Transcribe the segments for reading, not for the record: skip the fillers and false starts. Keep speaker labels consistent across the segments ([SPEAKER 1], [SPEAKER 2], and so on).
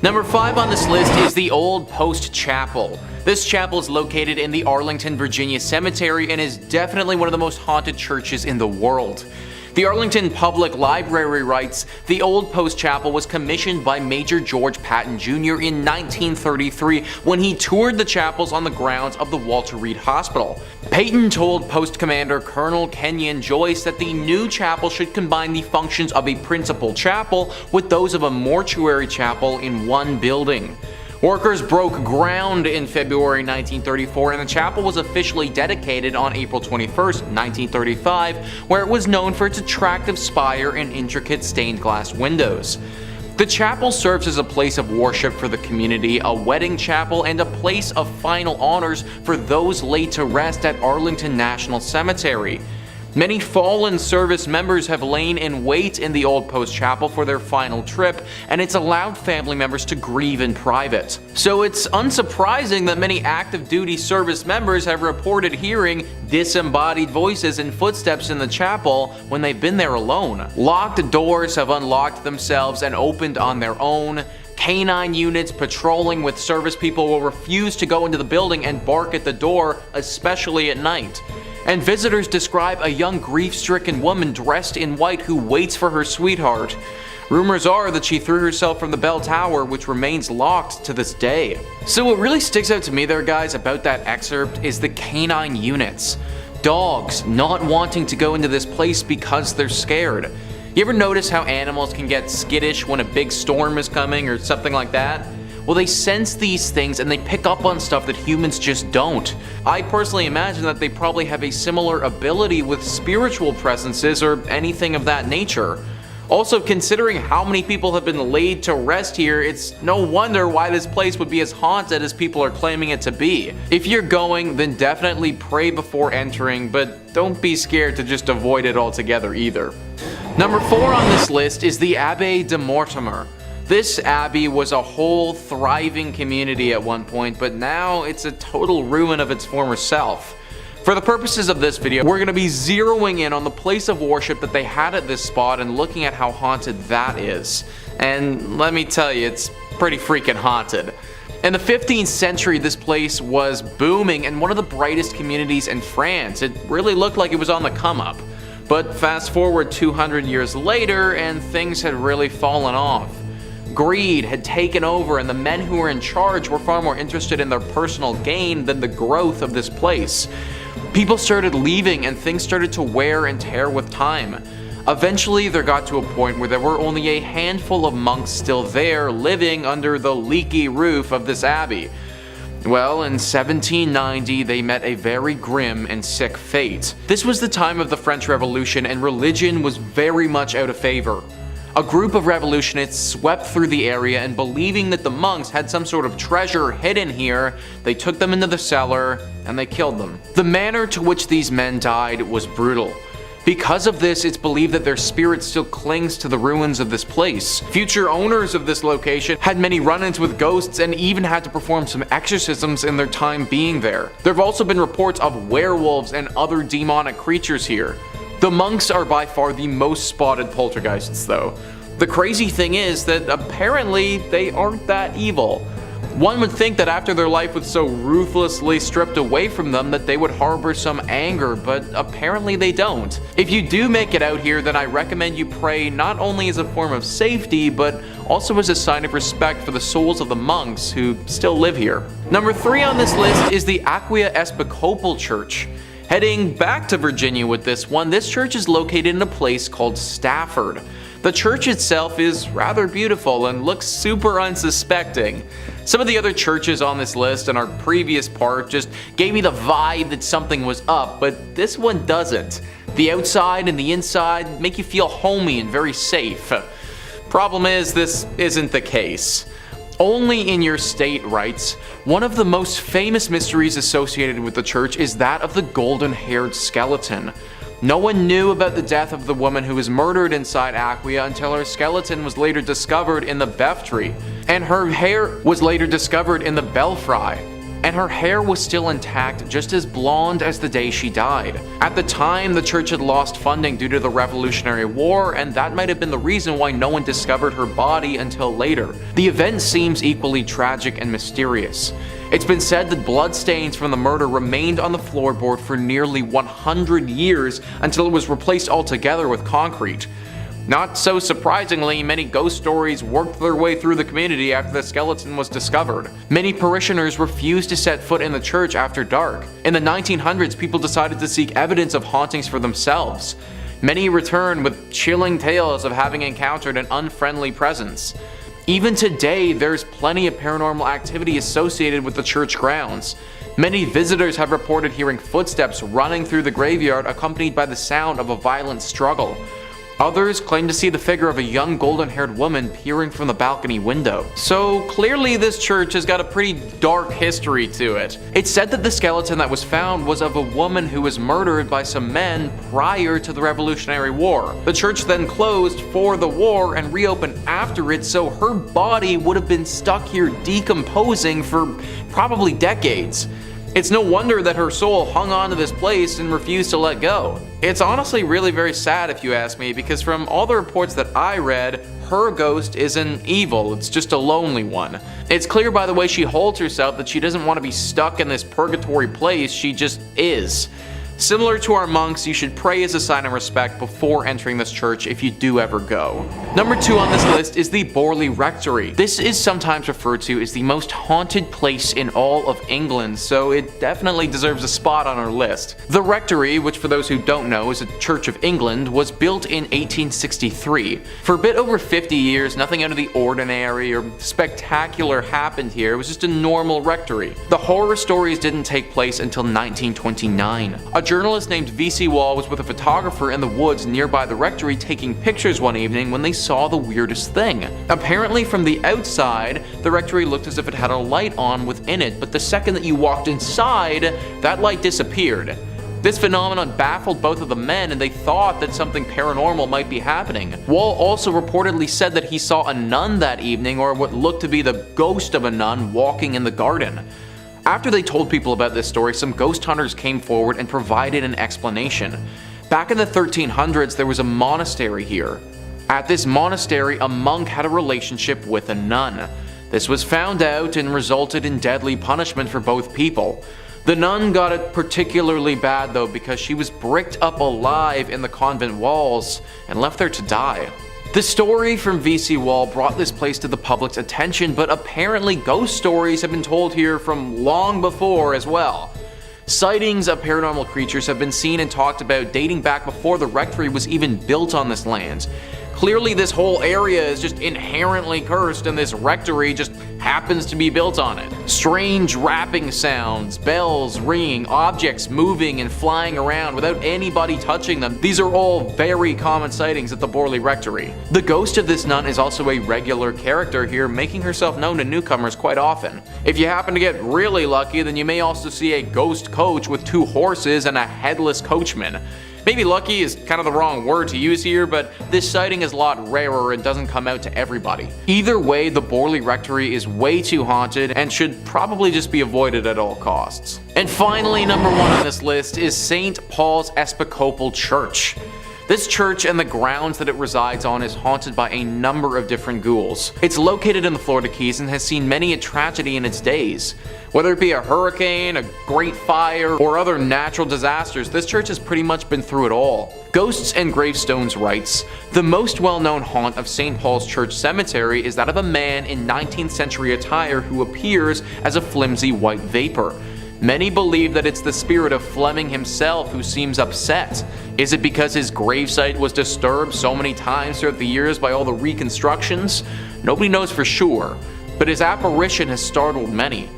[SPEAKER 1] Number 5 on this list is the Old Post Chapel. This chapel is located in the Arlington, Virginia cemetery and is definitely one of the most haunted churches in the world. The Arlington Public Library writes, the Old Post Chapel was commissioned by Major George Patton Jr. in 1933 when he toured the chapels on the grounds of the Walter Reed Hospital. Patton told Post Commander Colonel Kenyon Joyce that the new chapel should combine the functions of a principal chapel with those of a mortuary chapel in one building. Workers broke ground in February 1934 and the chapel was officially dedicated on April 21, 1935, where it was known for its attractive spire and intricate stained glass windows. The chapel serves as a place of worship for the community, a wedding chapel, and a place of final honors for those laid to rest at Arlington National Cemetery. Many fallen service members have lain in wait in the Old Post Chapel for their final trip, and it's allowed family members to grieve in private. So it's unsurprising that many active duty service members have reported hearing disembodied voices and footsteps in the chapel when they've been there alone. Locked doors have unlocked themselves and opened on their own. Canine units patrolling with service people will refuse to go into the building and bark at the door, especially at night. And visitors describe a young grief-stricken woman dressed in white who waits for her sweetheart. Rumors are that she threw herself from the bell tower, which remains locked to this day. So what really sticks out to me there, guys, about that excerpt is the canine units. Dogs not wanting to go into this place because they're scared. You ever notice how animals can get skittish when a big storm is coming or something like that? Well, they sense these things and they pick up on stuff that humans just don't. I personally imagine that they probably have a similar ability with spiritual presences or anything of that nature. Also, considering how many people have been laid to rest here, it's no wonder why this place would be as haunted as people are claiming it to be. If you're going, then definitely pray before entering, but don't be scared to just avoid it altogether either. Number 4 on this list is the Abbaye De Mortemer. This abbey was a whole thriving community at one point, but now it's a total ruin of its former self. For the purposes of this video, we're going to be zeroing in on the place of worship that they had at this spot and looking at how haunted that is. And let me tell you, it's pretty freaking haunted. In the 15th century, this place was booming and one of the brightest communities in France. It really looked like it was on the come up. But fast forward 200 years later and things had really fallen off. Greed had taken over and the men who were in charge were far more interested in their personal gain than the growth of this place. People started leaving and things started to wear and tear with time. Eventually there got to a point where there were only a handful of monks still there living under the leaky roof of this abbey. Well, in 1790 they met a very grim and sick fate. This was the time of the French Revolution and religion was very much out of favor. A group of revolutionists swept through the area and believing that the monks had some sort of treasure hidden here, they took them into the cellar and they killed them. The manner to which these men died was brutal. Because of this, it's believed that their spirit still clings to the ruins of this place. Future owners of this location had many run-ins with ghosts and even had to perform some exorcisms in their time being there. There have also been reports of werewolves and other demonic creatures here. The monks are by far the most spotted poltergeists though. The crazy thing is that apparently they aren't that evil. One would think that after their life was so ruthlessly stripped away from them that they would harbor some anger, but apparently they don't. If you do make it out here, then I recommend you pray not only as a form of safety, but also as a sign of respect for the souls of the monks who still live here. Number 3 on this list is the Aquia Episcopal Church. Heading back to Virginia with this one, this church is located in a place called Stafford. The church itself is rather beautiful and looks super unsuspecting. Some of the other churches on this list and our previous part just gave me the vibe that something was up, but this one doesn't. The outside and the inside make you feel homey and very safe. Problem is, this isn't the case. Only in your state writes, one of the most famous mysteries associated with the church is that of the golden-haired skeleton. No one knew about the death of the woman who was murdered inside Aquia until her skeleton was later discovered in the Beftrey, and her hair was later discovered in the Belfry. and her hair was still intact, just as blonde as the day she died. At the time, the church had lost funding due to the Revolutionary War, and that might have been the reason why no one discovered her body until later. The event seems equally tragic and mysterious. It's been said that bloodstains from the murder remained on the floorboard for nearly 100 years until it was replaced altogether with concrete. Not so surprisingly, many ghost stories worked their way through the community after the skeleton was discovered. Many parishioners refused to set foot in the church after dark. In the 1900s, people decided to seek evidence of hauntings for themselves. Many returned with chilling tales of having encountered an unfriendly presence. Even today, there's plenty of paranormal activity associated with the church grounds. Many visitors have reported hearing footsteps running through the graveyard accompanied by the sound of a violent struggle. Others claim to see the figure of a young golden-haired woman peering from the balcony window. So clearly this church has got a pretty dark history to it. It's said that the skeleton that was found was of a woman who was murdered by some men prior to the Revolutionary War. The church then closed for the war and reopened after it, so her body would have been stuck here decomposing for probably decades. It's no wonder that her soul hung on to this place and refused to let go. It's honestly really very sad if you ask me, because from all the reports that I read, her ghost isn't evil, it's just a lonely one. It's clear by the way she holds herself that she doesn't want to be stuck in this purgatory place, she just is. Similar to our monks, you should pray as a sign of respect before entering this church if you do ever go. Number 2 on this list is the Borley Rectory. This is sometimes referred to as the most haunted place in all of England, so it definitely deserves a spot on our list. The Rectory, which for those who don't know is a Church of England, was built in 1863. For a bit over 50 years, nothing out of the ordinary or spectacular happened here. It was just a normal rectory. The horror stories didn't take place until 1929. A journalist named V.C. Wall was with a photographer in the woods nearby the rectory taking pictures one evening when they saw the weirdest thing. Apparently from the outside, the rectory looked as if it had a light on within it, but the second that you walked inside, that light disappeared. This phenomenon baffled both of the men, and they thought that something paranormal might be happening. Wall also reportedly said that he saw a nun that evening, or what looked to be the ghost of a nun, walking in the garden. After they told people about this story, some ghost hunters came forward and provided an explanation. Back in the 1300s, there was a monastery here. At this monastery, a monk had a relationship with a nun. This was found out and resulted in deadly punishment for both people. The nun got it particularly bad though, because she was bricked up alive in the convent walls and left there to die. The story from V.C. Wall brought this place to the public's attention, but apparently ghost stories have been told here from long before as well. Sightings of paranormal creatures have been seen and talked about dating back before the rectory was even built on this land. Clearly this whole area is just inherently cursed, and this rectory just happens to be built on it. Strange rapping sounds, bells ringing, objects moving and flying around without anybody touching them. These are all very common sightings at the Borley Rectory. The ghost of this nun is also a regular character here, making herself known to newcomers quite often. If you happen to get really lucky, then you may also see a ghost coach with 2 horses and a headless coachman. Maybe lucky is kind of the wrong word to use here, but this sighting is a lot rarer and doesn't come out to everybody. Either way, the Borley Rectory is way too haunted and should probably just be avoided at all costs. And finally, number 1 on this list is St. Paul's Episcopal Church. This church and the grounds that it resides on is haunted by a number of different ghouls. It's located in the Florida Keys and has seen many a tragedy in its days. Whether it be a hurricane, a great fire, or other natural disasters, this church has pretty much been through it all. Ghosts and Gravestones writes, "The most well-known haunt of St. Paul's Church Cemetery is that of a man in 19th century attire who appears as a flimsy white vapor. Many believe that it's the spirit of Fleming himself who seems upset. Is it because his gravesite was disturbed so many times throughout the years by all the reconstructions? Nobody knows for sure, but his apparition has startled many.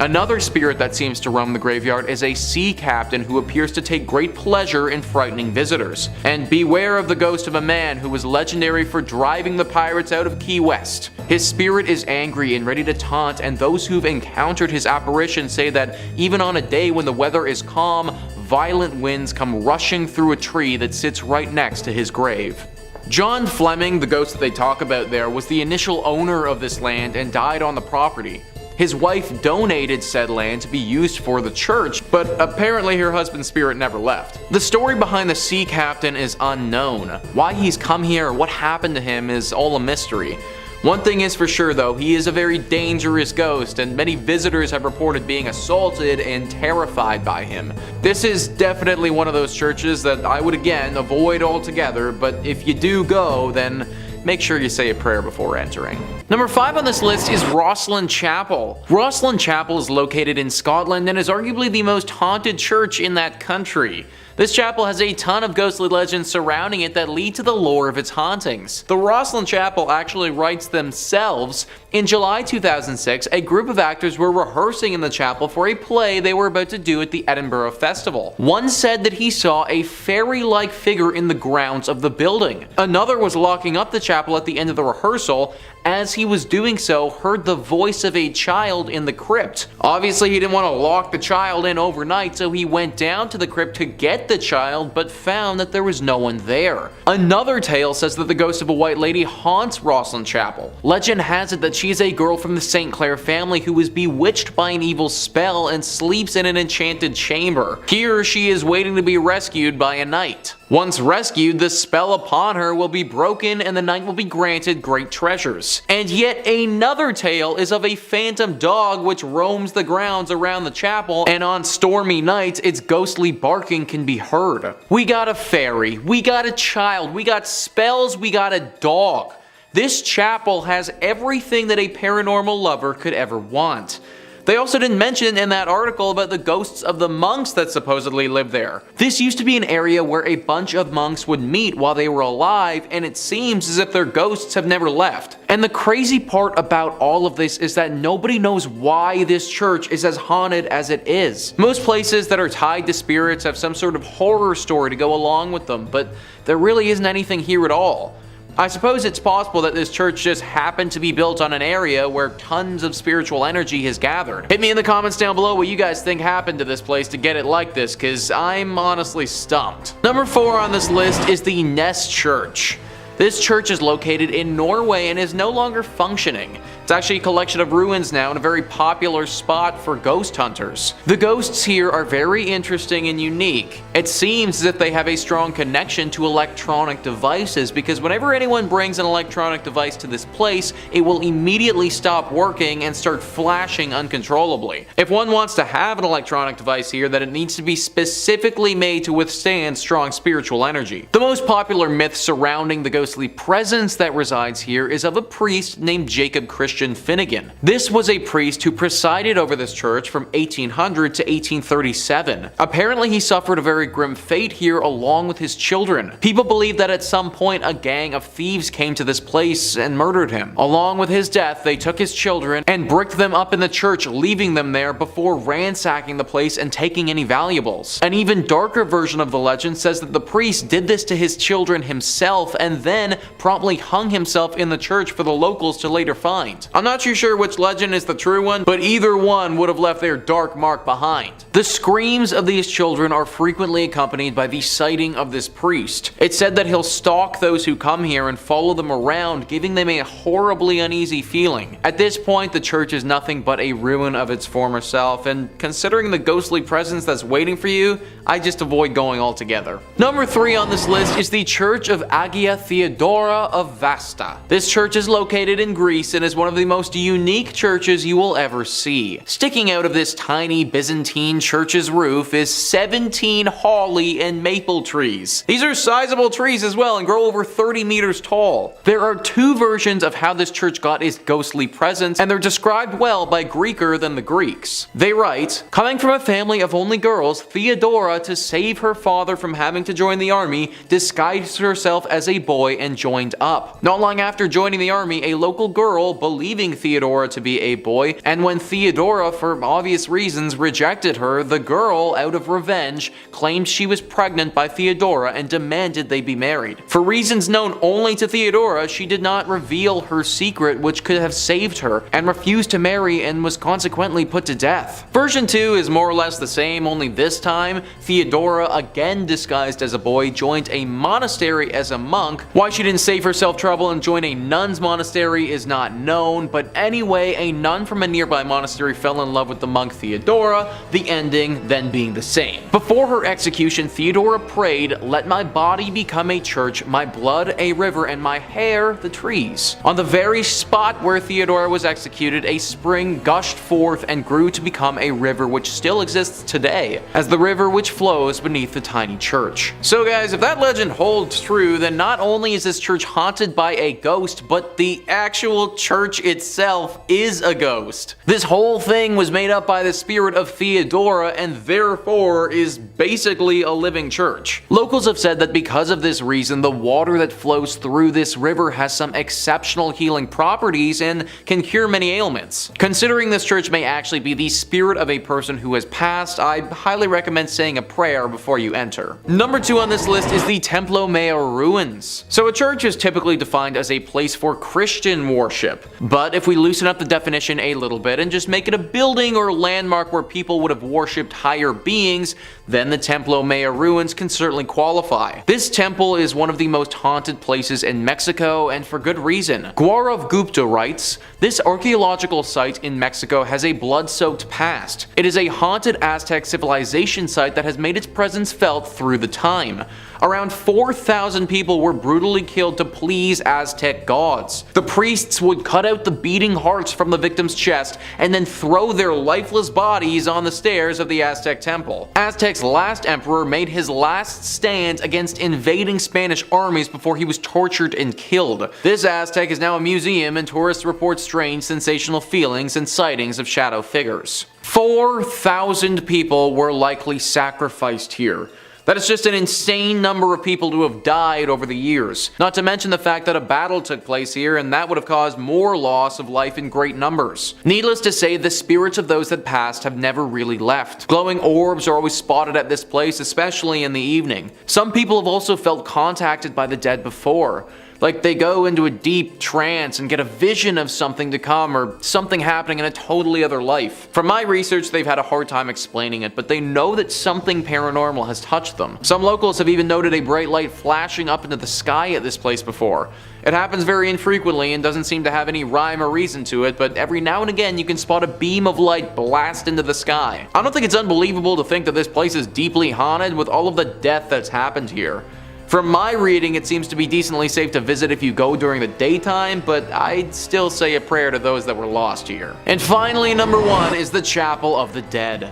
[SPEAKER 1] Another spirit that seems to roam the graveyard is a sea captain who appears to take great pleasure in frightening visitors. And beware of the ghost of a man who was legendary for driving the pirates out of Key West. His spirit is angry and ready to taunt, and those who've encountered his apparition say that even on a day when the weather is calm, violent winds come rushing through a tree that sits right next to his grave." John Fleming, the ghost that they talk about there, was the initial owner of this land and died on the property. His wife donated said land to be used for the church, but apparently her husband's spirit never left. The story behind the sea captain is unknown. Why he's come here or what happened to him is all a mystery. One thing is for sure though, he is a very dangerous ghost, and many visitors have reported being assaulted and terrified by him. This is definitely one of those churches that I would again avoid altogether, but if you do go, then make sure you say a prayer before entering. Number 5 on this list is Rosslyn Chapel. Rosslyn Chapel is located in Scotland and is arguably the most haunted church in that country. This chapel has a ton of ghostly legends surrounding it that lead to the lore of its hauntings. The Rosslyn Chapel actually writes themselves. In July 2006, a group of actors were rehearsing in the chapel for a play they were about to do at the Edinburgh Festival. One said that he saw a fairy-like figure in the grounds of the building. Another was locking up the chapel at the end of the rehearsal. As he was doing so, heard the voice of a child in the crypt. Obviously, he didn't want to lock the child in overnight, so he went down to the crypt to get the child, but found that there was no one there. Another tale says that the ghost of a white lady haunts Rosslyn Chapel. Legend has it that she is a girl from the St. Clair family who was bewitched by an evil spell and sleeps in an enchanted chamber. Here, she is waiting to be rescued by a knight. Once rescued, the spell upon her will be broken and the knight will be granted great treasures. And yet another tale is of a phantom dog which roams the grounds around the chapel, and on stormy nights its ghostly barking can be heard. We got a fairy, we got a child, we got spells, we got a dog. This chapel has everything that a paranormal lover could ever want. They also didn't mention in that article about the ghosts of the monks that supposedly live there. This used to be an area where a bunch of monks would meet while they were alive, and it seems as if their ghosts have never left. And the crazy part about all of this is that nobody knows why this church is as haunted as it is. Most places that are tied to spirits have some sort of horror story to go along with them, but there really isn't anything here at all. I suppose it's possible that this church just happened to be built on an area where tons of spiritual energy has gathered. Hit me in the comments down below what you guys think happened to this place to get it like this, cause I'm honestly stumped. Number 4 on this list is the Nes Church. This church is located in Norway and is no longer functioning. It's actually a collection of ruins now and a very popular spot for ghost hunters. The ghosts here are very interesting and unique. It seems as if they have a strong connection to electronic devices, because whenever anyone brings an electronic device to this place, it will immediately stop working and start flashing uncontrollably. If one wants to have an electronic device here, then it needs to be specifically made to withstand strong spiritual energy. The most popular myth surrounding the ghostly presence that resides here is of a priest named Jacob Christian Finnegan. This was a priest who presided over this church from 1800 to 1837. Apparently he suffered a very grim fate here along with his children. People believe that at some point a gang of thieves came to this place and murdered him. Along with his death, they took his children and bricked them up in the church, leaving them there before ransacking the place and taking any valuables. An even darker version of the legend says that the priest did this to his children himself and then promptly hung himself in the church for the locals to later find. I'm not too sure which legend is the true one, but either one would have left their dark mark behind. The screams of these children are frequently accompanied by the sighting of this priest. It's said that he'll stalk those who come here and follow them around, giving them a horribly uneasy feeling. At this point, the church is nothing but a ruin of its former self, and considering the ghostly presence that's waiting for you, I just avoid going altogether. Number 3 on this list is the Church of Agia Theodora of Vasta. This church is located in Greece and is one of the most unique churches you will ever see. Sticking out of this tiny Byzantine church's roof is 17 holly and maple trees. These are sizable trees as well and grow over 30 meters tall. There are 2 versions of how this church got its ghostly presence, and they're described well by Greeker than the Greeks. They write, "Coming from a family of only girls, Theodora, to save her father from having to join the army, disguised herself as a boy and joined up. Not long after joining the army, a local girl, believing Theodora to be a boy, and when Theodora, for obvious reasons, rejected her, the girl, out of revenge, claimed she was pregnant by Theodora and demanded they be married. For reasons known only to Theodora, she did not reveal her secret, which could have saved her, and refused to marry and was consequently put to death." Version 2 is more or less the same, only this time, Theodora, again disguised as a boy, joined a monastery as a monk. Why she didn't save herself trouble and join a nun's monastery is not known, known, but anyway, a nun from a nearby monastery fell in love with the monk Theodora, the ending then being the same. Before her execution, Theodora prayed, "Let my body become a church, my blood a river, and my hair the trees." On the very spot where Theodora was executed, a spring gushed forth and grew to become a river which still exists today, as the river which flows beneath the tiny church. So guys, if that legend holds true, then not only is this church haunted by a ghost, but the actual church itself is a ghost. This whole thing was made up by the spirit of Theodora and therefore is basically a living church. Locals have said that because of this reason, the water that flows through this river has some exceptional healing properties and can cure many ailments. Considering this church may actually be the spirit of a person who has passed, I highly recommend saying a prayer before you enter. Number 2 on this list is the Templo ruins. So a church is typically defined as a place for Christian worship, but if we loosen up the definition a little bit and just make it a building or landmark where people would have worshipped higher beings, then the Templo ruins can certainly qualify. This temple is one of the most haunted places in Mexico, and for good reason. Gaurav Gupta writes, "This archaeological site in Mexico has a blood-soaked past. It is a haunted Aztec civilization site that has made its presence felt through the time. Around 4,000 people were brutally killed to please Aztec gods. The priests would cut out the beating hearts from the victim's chest and then throw their lifeless bodies on the stairs of the Aztec temple. Aztec's last emperor made his last stand against invading Spanish armies before he was tortured and killed. This Aztec is now a museum, and tourists report strange, sensational feelings and sightings of shadow figures." 4,000 people were likely sacrificed here. That is just an insane number of people to have died over the years. Not to mention the fact that a battle took place here, and that would have caused more loss of life in great numbers. Needless to say, the spirits of those that passed have never really left. Glowing orbs are always spotted at this place, especially in the evening. Some people have also felt contacted by the dead before. Like they go into a deep trance and get a vision of something to come or something happening in a totally other life. From my research, they've had a hard time explaining it, but they know that something paranormal has touched them. Some locals have even noted a bright light flashing up into the sky at this place before. It happens very infrequently and doesn't seem to have any rhyme or reason to it, but every now and again you can spot a beam of light blast into the sky. I don't think it's unbelievable to think that this place is deeply haunted with all of the death that's happened here. From my reading, it seems to be decently safe to visit if you go during the daytime, but I'd still say a prayer to those that were lost here. And finally, number 1 is the Chapel of the Dead.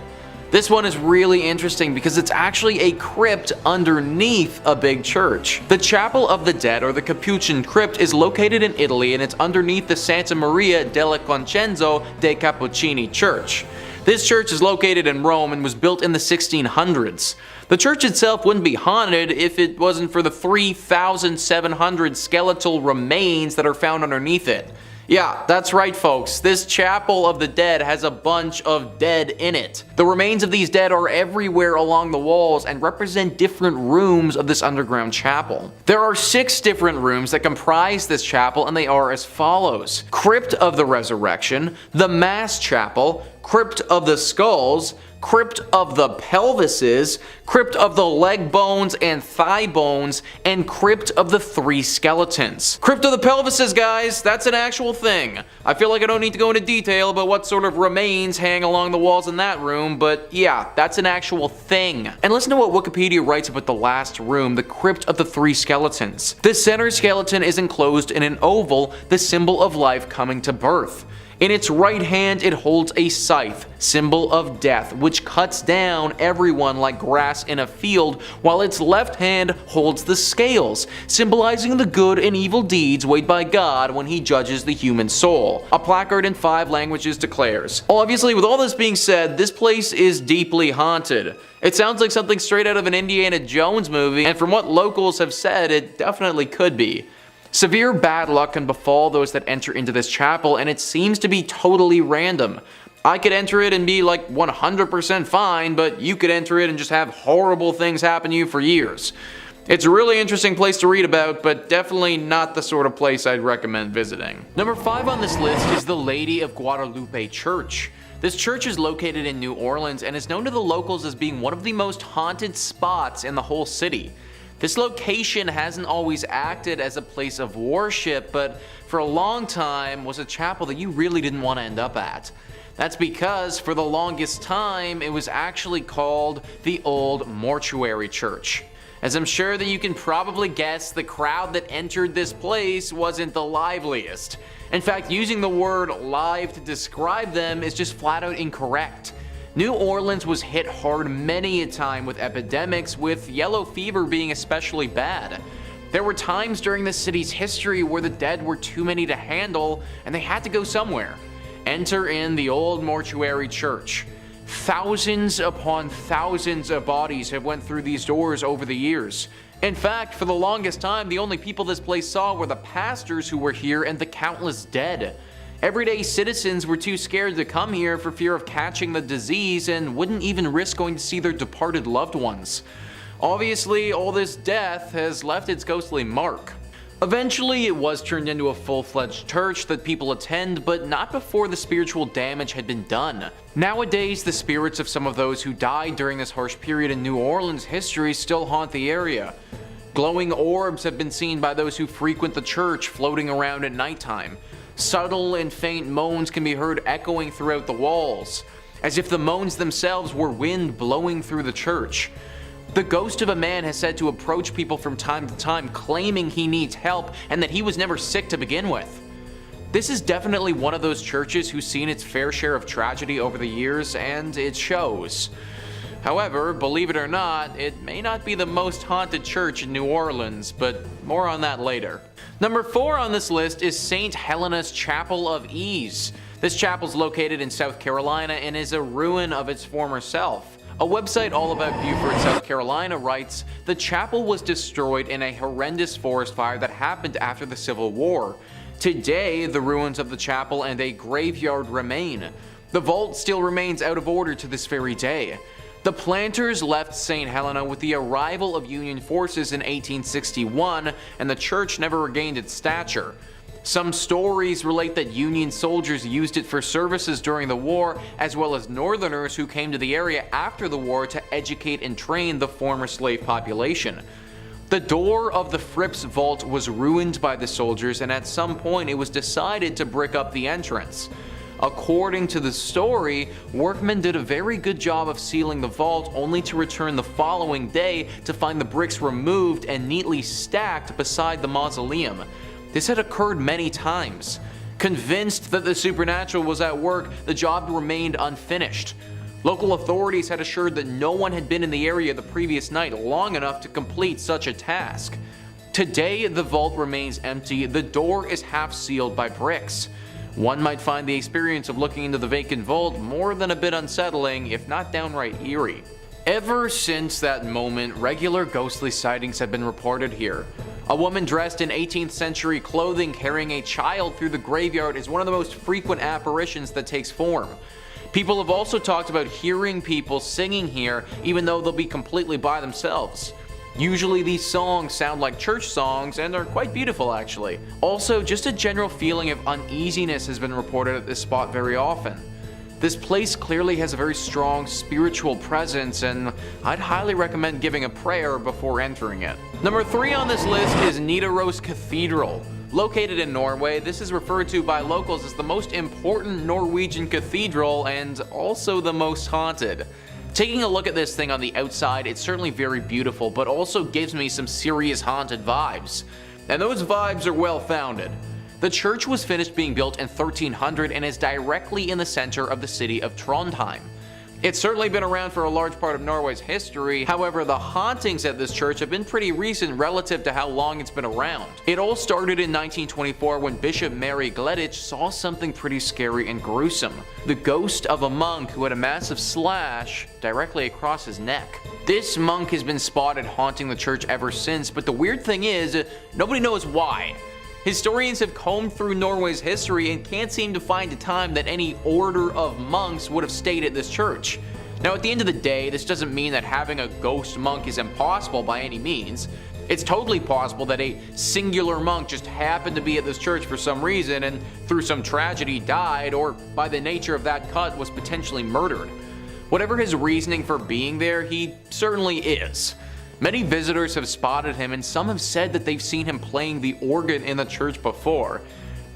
[SPEAKER 1] This one is really interesting because it's actually a crypt underneath a big church. The Chapel of the Dead, or the Capuchin Crypt, is located in Italy, and it's underneath the Santa Maria della Concenzo dei Cappuccini Church. This church is located in Rome and was built in the 1600s. The church itself wouldn't be haunted if it wasn't for the 3,700 skeletal remains that are found underneath it. Yeah, that's right folks, this Chapel of the Dead has a bunch of dead in it. The remains of these dead are everywhere along the walls and represent different rooms of this underground chapel. There are 6 different rooms that comprise this chapel, and they are as follows: Crypt of the Resurrection, the Mass Chapel, Crypt of the Skulls, Crypt of the Pelvises, Crypt of the Leg Bones and Thigh Bones, and Crypt of the 3 Skeletons. Crypt of the Pelvises, guys, that's an actual thing. I feel like I don't need to go into detail about what sort of remains hang along the walls in that room, but yeah, that's an actual thing. And listen to what Wikipedia writes about the last room, the Crypt of the 3 Skeletons. The center skeleton is enclosed in an oval, the symbol of life coming to birth. In its right hand it holds a scythe, symbol of death, which cuts down everyone like grass in a field, while its left hand holds the scales, symbolizing the good and evil deeds weighed by God when he judges the human soul. A placard in 5 languages declares. Obviously, with all this being said, this place is deeply haunted. It sounds like something straight out of an Indiana Jones movie, and from what locals have said, it definitely could be. Severe bad luck can befall those that enter into this chapel, and it seems to be totally random. I could enter it and be like 100% fine, but you could enter it and just have horrible things happen to you for years. It's a really interesting place to read about, but definitely not the sort of place I'd recommend visiting. Number 5 on this list is the Lady of Guadalupe Church. This church is located in New Orleans and is known to the locals as being one of the most haunted spots in the whole city. This location hasn't always acted as a place of worship, but for a long time was a chapel that you really didn't want to end up at. That's because for the longest time it was actually called the Old Mortuary Church. As I'm sure that you can probably guess, the crowd that entered this place wasn't the liveliest. In fact, using the word live to describe them is just flat out incorrect. New Orleans was hit hard many a time with epidemics, with yellow fever being especially bad. There were times during the city's history where the dead were too many to handle and they had to go somewhere. Enter in the Old Mortuary Church. Thousands upon thousands of bodies have went through these doors over the years. In fact, for the longest time, the only people this place saw were the pastors who were here and the countless dead. Everyday citizens were too scared to come here for fear of catching the disease and wouldn't even risk going to see their departed loved ones. Obviously, all this death has left its ghostly mark. Eventually, it was turned into a full-fledged church that people attend, but not before the spiritual damage had been done. Nowadays, the spirits of some of those who died during this harsh period in New Orleans history still haunt the area. Glowing orbs have been seen by those who frequent the church floating around at nighttime. Subtle and faint moans can be heard echoing throughout the walls, as if the moans themselves were wind blowing through the church. The ghost of a man has said to approach people from time to time claiming he needs help and that he was never sick to begin with. This is definitely one of those churches who's seen its fair share of tragedy over the years, and it shows. However, believe it or not, it may not be the most haunted church in New Orleans, but more on that later. Number 4 on this list is St. Helenas Chapel of Ease. This chapel is located in South Carolina and is a ruin of its former self. A website all about Beaufort, South Carolina writes, "The chapel was destroyed in a horrendous forest fire that happened after the Civil War. Today, the ruins of the chapel and a graveyard remain. The vault still remains out of order to this very day. The planters left St. Helena with the arrival of Union forces in 1861, and the church never regained its stature. Some stories relate that Union soldiers used it for services during the war, as well as Northerners who came to the area after the war to educate and train the former slave population. The door of the Fripp's vault was ruined by the soldiers, and at some point it was decided to brick up the entrance. According to the story, workmen did a very good job of sealing the vault, only to return the following day to find the bricks removed and neatly stacked beside the mausoleum. This had occurred many times. Convinced that the supernatural was at work, the job remained unfinished. Local authorities had assured that no one had been in the area the previous night long enough to complete such a task. Today, the vault remains empty. The door is half sealed by bricks. One might find the experience of looking into the vacant vault more than a bit unsettling, if not downright eerie. Ever since that moment, regular ghostly sightings have been reported here. A woman dressed in 18th century clothing carrying a child through the graveyard is one of the most frequent apparitions that takes form. People have also talked about hearing people singing here, even though they'll be completely by themselves. Usually these songs sound like church songs and are quite beautiful actually. Also, just a general feeling of uneasiness has been reported at this spot very often. This place clearly has a very strong spiritual presence, and I'd highly recommend giving a prayer before entering it. Number 3 on this list is Nidaros Cathedral. Located in Norway, this is referred to by locals as the most important Norwegian cathedral and also the most haunted. Taking a look at this thing on the outside, it's certainly very beautiful, but also gives me some serious haunted vibes. And those vibes are well founded. The church was finished being built in 1300 and is directly in the center of the city of Trondheim. It's certainly been around for a large part of Norway's history, however the hauntings at this church have been pretty recent relative to how long it's been around. It all started in 1924 when Bishop Mary Gleditsch saw something pretty scary and gruesome. The ghost of a monk who had a massive slash directly across his neck. This monk has been spotted haunting the church ever since, but the weird thing is, nobody knows why. Historians have combed through Norway's history and can't seem to find a time that any order of monks would have stayed at this church. Now at the end of the day, this doesn't mean that having a ghost monk is impossible by any means. It's totally possible that a singular monk just happened to be at this church for some reason and through some tragedy died, or by the nature of that cut was potentially murdered. Whatever his reasoning for being there, he certainly is. Many visitors have spotted him, and some have said that they've seen him playing the organ in the church before.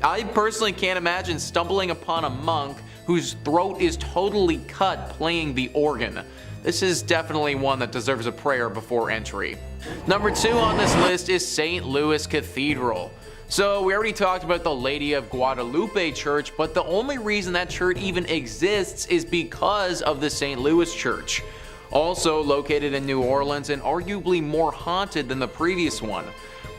[SPEAKER 1] I personally can't imagine stumbling upon a monk whose throat is totally cut playing the organ. This is definitely one that deserves a prayer before entry. Number 2 on this list is St. Louis Cathedral. So we already talked about the Lady of Guadalupe Church, but the only reason that church even exists is because of the St. Louis Church. Also located in New Orleans and arguably more haunted than the previous one.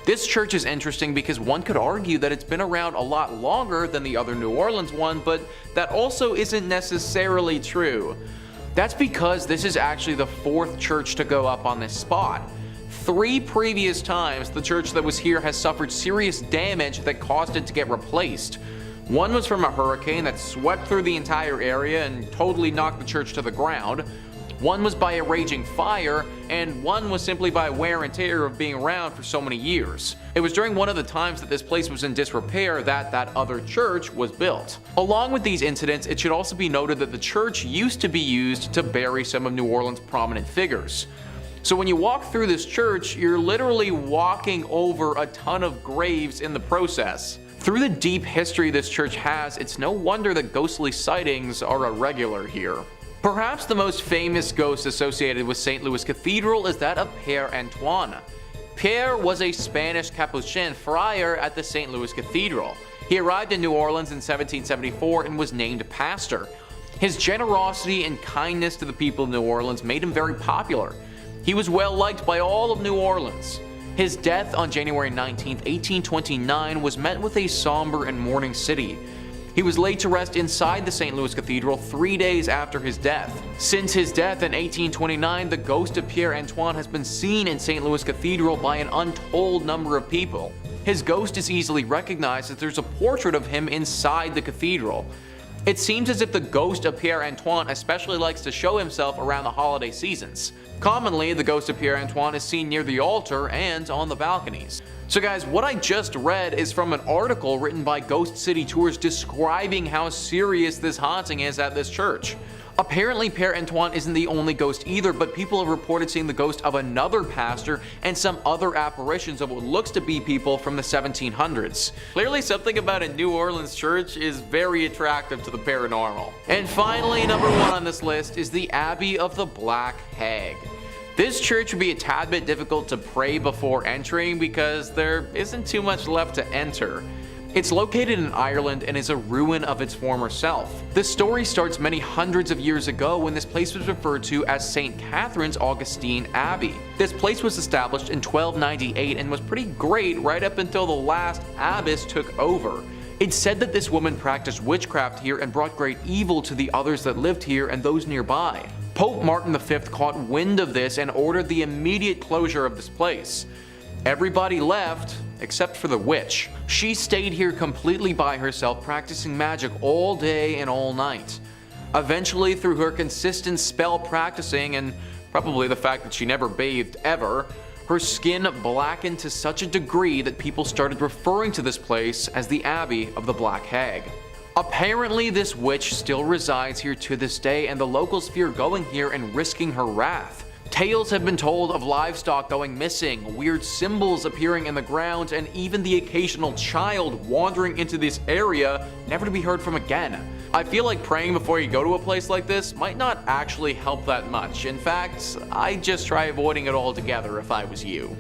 [SPEAKER 1] This church is interesting because one could argue that it's been around a lot longer than the other New Orleans one, but that also isn't necessarily true. That's because this is actually the 4th church to go up on this spot. 3 previous times the church that was here has suffered serious damage that caused it to get replaced. One was from a hurricane that swept through the entire area and totally knocked the church to the ground. One was by a raging fire, and one was simply by wear and tear of being around for so many years. It was during one of the times that this place was in disrepair that other church was built. Along with these incidents, it should also be noted that the church used to be used to bury some of New Orleans' prominent figures. So when you walk through this church, you're literally walking over a ton of graves in the process. Through the deep history this church has, it's no wonder that ghostly sightings are a regular here. Perhaps the most famous ghost associated with St. Louis Cathedral is that of Père Antoine. Pierre was a Spanish Capuchin friar at the St. Louis Cathedral. He arrived in New Orleans in 1774 and was named pastor. His generosity and kindness to the people of New Orleans made him very popular. He was well liked by all of New Orleans. His death on January 19, 1829 was met with a somber and mourning city. He was laid to rest inside the St. Louis Cathedral 3 days after his death. Since his death in 1829, the ghost of Père Antoine has been seen in St. Louis Cathedral by an untold number of people. His ghost is easily recognized as there's a portrait of him inside the cathedral. It seems as if the ghost of Père Antoine especially likes to show himself around the holiday seasons. Commonly, the ghost of Père Antoine is seen near the altar and on the balconies. So guys, what I just read is from an article written by Ghost City Tours describing how serious this haunting is at this church. Apparently Père Antoine isn't the only ghost either, but people have reported seeing the ghost of another pastor and some other apparitions of what looks to be people from the 1700s. Clearly something about a New Orleans church is very attractive to the paranormal. And finally, number 1 on this list is the Abbey of the Black Hag. This church would be a tad bit difficult to pray before entering because there isn't too much left to enter. It's located in Ireland and is a ruin of its former self. The story starts many hundreds of years ago when this place was referred to as St. Catherine's Augustine Abbey. This place was established in 1298 and was pretty great right up until the last abbess took over. It's said that this woman practiced witchcraft here and brought great evil to the others that lived here and those nearby. Pope Martin V caught wind of this and ordered the immediate closure of this place. Everybody left except for the witch. She stayed here completely by herself, practicing magic all day and all night. Eventually, through her consistent spell practicing and probably the fact that she never bathed ever, her skin blackened to such a degree that people started referring to this place as the Abbey of the Black Hag. Apparently this witch still resides here to this day, and the locals fear going here and risking her wrath. Tales have been told of livestock going missing, weird symbols appearing in the ground, and even the occasional child wandering into this area never to be heard from again. I feel like praying before you go to a place like this might not actually help that much. In fact, I'd just try avoiding it altogether if I was you.